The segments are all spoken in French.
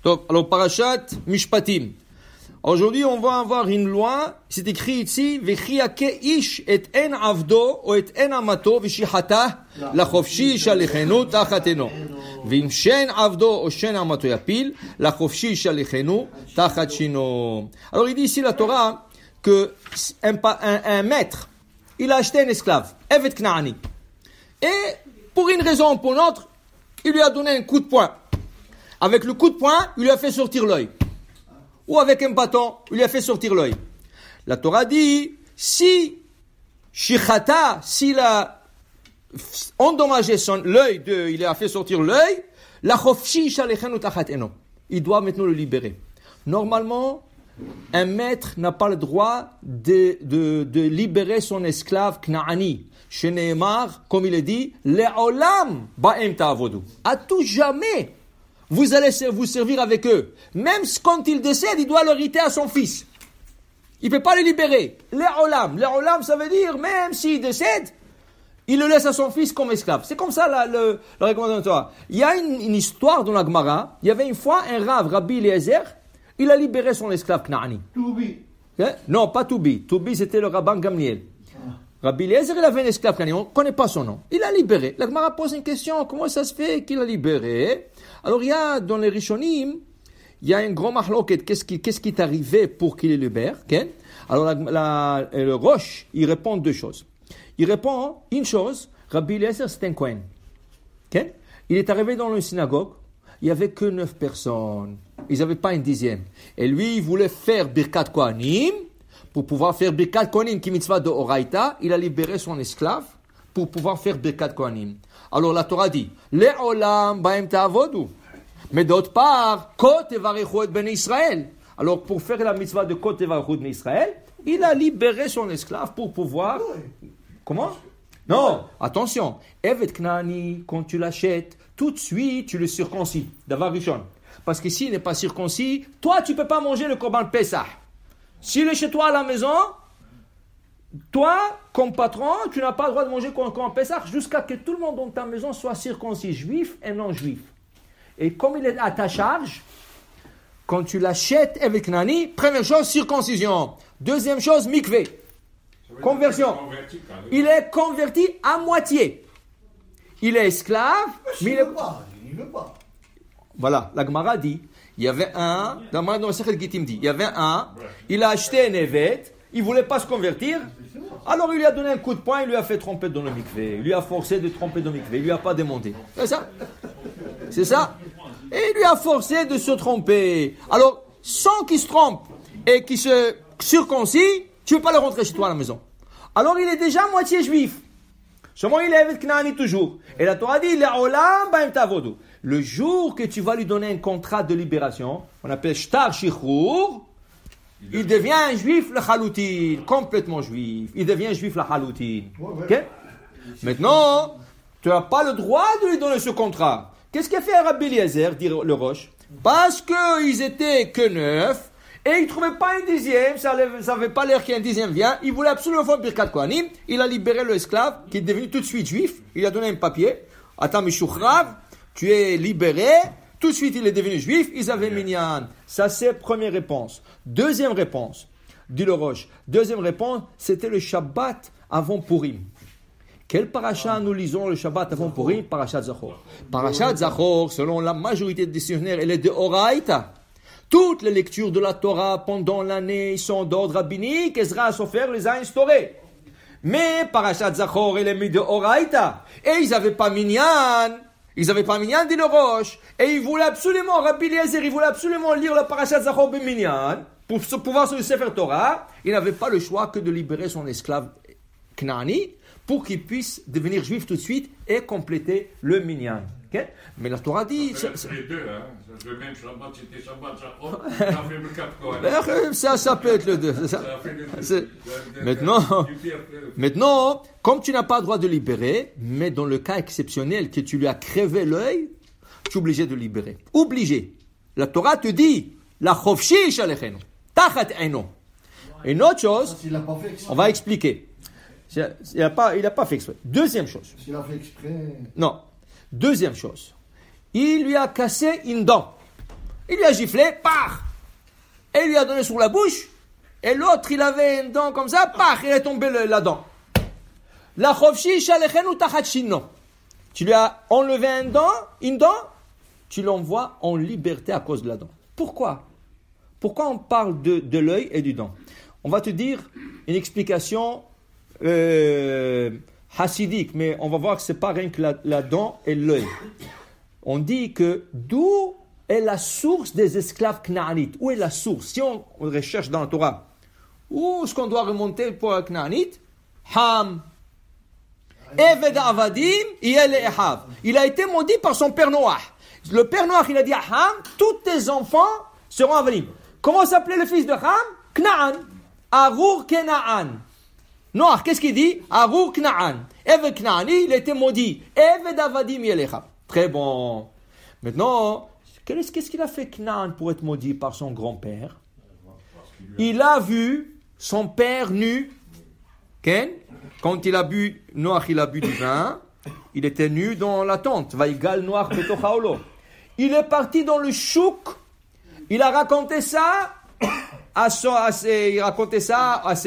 Donc, alors, Parashat Mishpatim. Aujourd'hui, on va avoir une loi, c'est écrit ici, V'chiake ish et en avdo, ou et en amato, v'shihata, la chofshi shalichenu tachateno. V'im shen avdo, ou shen amato yapil, la chofshi shalichenu tachatshino. Alors, il dit ici la Torah, que un maître, il a acheté un esclave, Evet Knaani. Et, pour une raison ou pour une autre, il lui a donné un coup de poing. Avec le coup de poing, il lui a fait sortir l'œil. Ou avec un bâton, il lui a fait sortir l'œil. La Torah dit, si Shichata, s'il a endommagé l'œil, il a fait sortir l'œil, la chofshi shalechenu tachateno. Il doit maintenant le libérer. Normalement, un maître n'a pas le droit de libérer son esclave Knaani. Chez Nehemar, comme il est dit, le'olam ba'em ta'avodu. À tout jamais, vous allez vous servir avec eux. Même quand il décède, il doit l'hériter à son fils. Il ne peut pas le libérer. Le'olam. Le'olam, ça veut dire, même s'il décède, il le laisse à son fils comme esclave. C'est comme ça la recommandation de Torah. Il y a une histoire dans la Gemara. Il y avait une fois un Rav, Rabbi Eliezer, il a libéré son esclave Knaani. Toubi. Non, pas Toubi. Toubi, c'était le rabbin Gamliel. Rabbi Eliezer, il avait un esclave Knaani, on ne connaît pas son nom. Il a libéré. La Gemara pose une question, comment ça se fait qu'il a libéré? Alors, il y a, dans les Rishonim, il y a un grand mahloket, qu'est-ce qui est arrivé pour qu'il le libère? Okay? Alors, le Roche, il répond deux choses. Il répond une chose, Rabbi Eliezer, c'est un Kohen. Okay? Il est arrivé dans une synagogue, il n'y avait que 9 personnes. Ils n'avaient pas une dixième. Et lui, il voulait faire Birkat Kohanim. Pour pouvoir faire Birkat Kohanim, qui mitzvah de Oraita, il a libéré son esclave pour pouvoir faire Birkat Kohanim. Alors la Torah dit, Le'olam ba'em ta'avodu. Mais d'autre part, Kot evarechu et ben Israël. Alors pour faire la mitzvah de Kot evarechu et ben Israël, il a libéré son esclave pour pouvoir... Comment? Non, attention. Evet Knaani, quand tu l'achètes, tout de suite, tu le circoncis. Davar Rishon. Parce que s'il n'est pas circoncis, toi, tu ne peux pas manger le Korban Pesach. S'il est chez toi à la maison, toi, comme patron, tu n'as pas le droit de manger le Korban Pesach jusqu'à que tout le monde dans ta maison soit circoncis, juif et non juif. Et comme il est à ta charge, quand tu l'achètes avec Nani, première chose, circoncision. Deuxième chose, mikvé. Conversion. Il est converti à moitié. Il est esclave, mais il ne veut pas. Voilà, la Gemara dit, il y avait un, dans le Sechet Gittim dit, il y avait un, il a acheté un évêque, il ne voulait pas se convertir, alors il lui a donné un coup de poing, il lui a fait tromper dans le mikvé, il lui a forcé de tromper dans le mikvé, il ne lui a pas demandé. C'est ça? C'est ça? Et il lui a forcé de se tromper. Alors, sans qu'il se trompe et qu'il se circoncis, tu ne veux pas le rentrer chez toi à la maison. Alors il est déjà moitié juif. Seulement il est avec Knaani toujours. Et la Torah dit, Le'olam ba'em ta'avodu. Le jour que tu vas lui donner un contrat de libération, on appelle shtar shichrour, il devient un juif le chaloutin, complètement juif. Il devient juif le chaloutin. Okay? Maintenant, tu n'as pas le droit de lui donner ce contrat. Qu'est-ce qu'a fait Rabbi Eliezer, dit le Roche? Parce qu'ils étaient que 9, et ils ne trouvaient pas un dixième, ça n'avait pas l'air qu'un dixième vient. Il voulait absolument faire Birkat Kohanim. Il a libéré l'esclave, qui est devenu tout de suite juif. Il a donné un papier. Atam Mishuchrav, tu es libéré. Tout de suite, il est devenu juif. Ils avaient minyan. Ça, c'est première réponse. Deuxième réponse, dit le Roche. Deuxième réponse, c'était le Shabbat avant Purim. Quel paracha nous lisons le Shabbat avant Purim? Parashat Zachor. Parashat Zachor, selon la majorité des dictionnaires, elle est de Oraita. Toutes les lectures de la Torah pendant l'année sont d'ordre rabbinique. Ezra Sofer les a instaurées. Mais Parashat Zachor, elle est mise de Oraita. Et ils n'avaient pas minyan. Ils n'avaient pas minyan, dit le Roche. Et ils voulaient absolument, Rabbi Eliezer, ils voulaient absolument lire la Parashat Zachor ben minyan. Pour pouvoir se le Sefer Torah, il n'avait pas le choix que de libérer son esclave Knaani pour qu'il puisse devenir juif tout de suite et compléter le minyan. Okay? Mais la Torah dit... Les deux, hein. Le même Shabbat, c'était Shabbat, ça fait le 4 quoi. Ça peut être le 2. Maintenant, comme tu n'as pas le droit de libérer, mais dans le cas exceptionnel que tu lui as crevé l'œil, tu es obligé de libérer. Obligé. La Torah te dit, la chofshi shalechenu, tachat eno. Une autre chose, on va expliquer. Il n'a pas fait exprès. Deuxième chose. S'il a fait exprès... Non. Deuxième chose. Il lui a cassé une dent. Il lui a giflé, paf! Et il lui a donné sur la bouche. Et l'autre, il avait une dent comme ça, paf! Il est tombé la dent. La chofshi shalechenu tachat shinno. Tu lui as enlevé une dent, tu l'envoies en liberté à cause de la dent. Pourquoi? Pourquoi on parle de l'œil et du dent? On va te dire une explication hassidique, mais on va voir que ce n'est pas rien que la dent et l'œil. On dit que d'où est la source des esclaves knaanites? Où est la source? Si on recherche dans la Torah, où est-ce qu'on doit remonter pour la knaanite? Ham. Eved avadim, Ehav. Il a été maudit par son père Noach. Le père Noach, il a dit à Ham, tous tes enfants seront avadim. Comment s'appelait le fils de Ham? Knaan. Arur Kenaan. Noach, qu'est-ce qu'il dit? Arur Knaan. Eved Knaani, il a été maudit. Eved avadim, Ehav. Très bon. Maintenant, qu'est-ce qu'il a fait Knaan pour être maudit par son grand-père? Il a vu son père nu. Ken? Quand il a bu, Noach, il a bu du vin, il était nu dans la tente. Vaïgal Noach betochaolo. Il est parti dans le chouk. Il a raconté ça à ses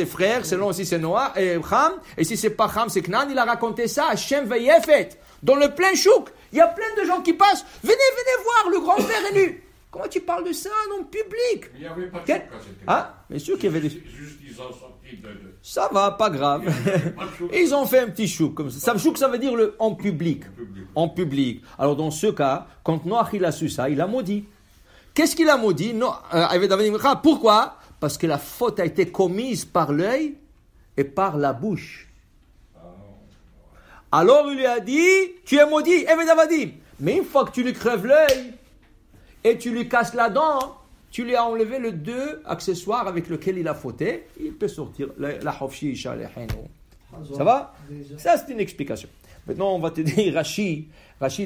frères, selon si c'est Noach et Ham, et si c'est pas Ham, c'est Knan. Il a raconté ça à Shem Veyefet, dans le plein chouk. Il y a plein de gens qui passent. Venez voir, le grand-père est nu. Comment tu parles de ça dans le public? Il n'y avait pas de chouk quand c'était. Ah, bien sûr qu'il y avait des... Juste, ils ont sorti de... Ça va, pas grave. Ils ont fait un petit chouk comme ça. Chouk, ça veut dire en public. En public. Alors dans ce cas, quand Noach il a su ça, il a maudit. Qu'est-ce qu'il a maudit? Pourquoi? Parce que la faute a été commise par l'œil et par la bouche. Alors il lui a dit, tu es maudit, mais une fois que tu lui crèves l'œil et tu lui casses la dent, tu lui as enlevé les deux accessoires avec lesquels il a fauté, il peut sortir la hofshi isha lehenu. Ça va? Ça, c'est une explication. Maintenant, on va te dire, Rashi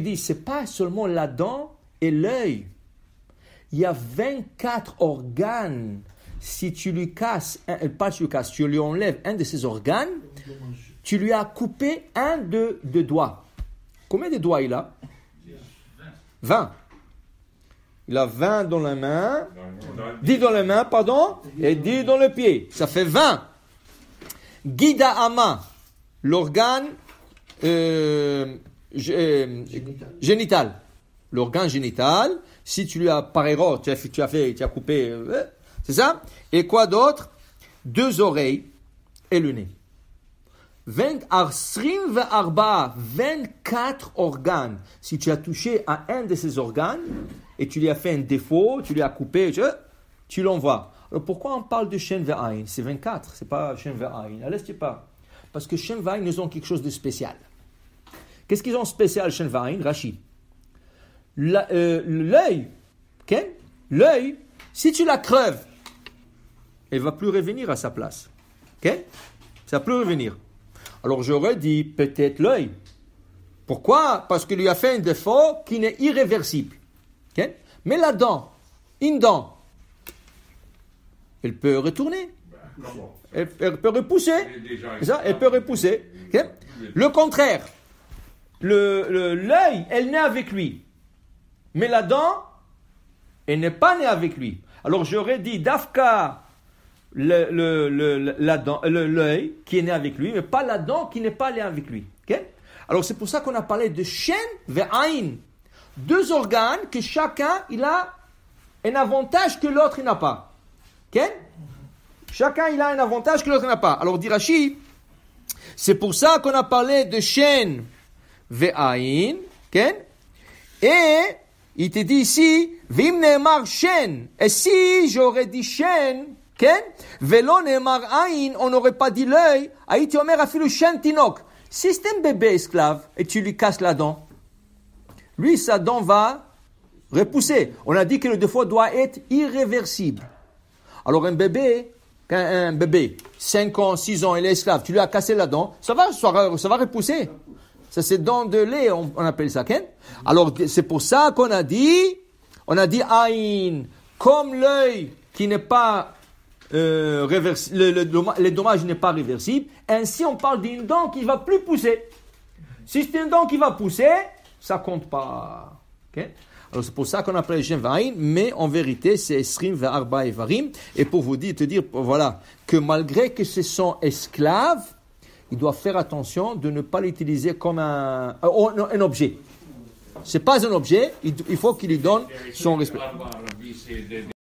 dit, c'est pas seulement la dent et l'œil. Il y a 24 organes. Si tu lui casses, tu lui enlèves un de ces organes, tu lui as coupé un de doigts. Combien de doigts il a? 20. Il a 20 dans la main, 10 dans la main, et 10 dans le pied. Ça fait 20. Gida Ama, l'organe génital. L'organe génital, si tu lui as, par erreur, tu as coupé, c'est ça? Et quoi d'autre? 2 oreilles et le nez. 24 organes. Si tu as touché à un de ces organes, et tu lui as fait un défaut, tu lui as coupé, tu l'envoies. Alors pourquoi on parle de Shen Ve'ain? C'est 24, c'est pas Shen Ve'ain. Allez, c'est pas. Parce que Shen Ve'ain, ils ont quelque chose de spécial. Qu'est-ce qu'ils ont de spécial, Shen Ve'ain? Rashi. L'œil, okay? L'œil, si tu la crèves, elle ne va plus revenir à sa place. Okay? Ça ne va plus revenir. Alors j'aurais dit peut-être l'œil. Pourquoi? Parce qu'il lui a fait un défaut qui n'est irréversible. Okay? Mais la dent, une dent, elle peut retourner. Elle peut repousser. Ça, elle peut repousser. Okay? Le contraire, l'œil, elle naît avec lui. Mais la dent, elle n'est pas née avec lui. Alors j'aurais dit Dafka, l'œil qui est né avec lui, mais pas la dent qui n'est pas née avec lui. Okay? Alors c'est pour ça qu'on a parlé de Shen ve'ain. 2 organes que chacun il a un avantage que l'autre il n'a pas. Okay? Chacun il a un avantage que l'autre n'a pas. Alors dit Rashi, c'est pour ça qu'on a parlé de Shen ve'ain. Okay? Et il te dit ici, Vim ne'emar Shen. Et si j'aurais dit Shen, okay? Velo ne'emar Ain, on n'aurait pas dit l'œil. Aïti omer afilu Shen tinok. Si c'est un bébé esclave et tu lui casses la dent, lui, sa dent va repousser. On a dit que le défaut doit être irréversible. Alors un bébé, 5 ans, 6 ans, il est esclave, tu lui as cassé la dent, ça va repousser. Ça c'est dent de lait, on appelle ça, Ken. Alors c'est pour ça qu'on a dit Aïn, comme l'œil qui n'est pas réversible, le dommage n'est pas réversible, ainsi on parle d'une dent qui ne va plus pousser. Si c'est une dent qui va pousser, ça compte pas. Okay? Alors c'est pour ça qu'on appelle Shem Va'ain, mais en vérité c'est Esrim Ve'arba Evarim. Et pour te dire, voilà, que malgré que ce sont esclaves, il doit faire attention de ne pas l'utiliser comme un objet. C'est pas un objet, il faut qu'il lui donne son respect.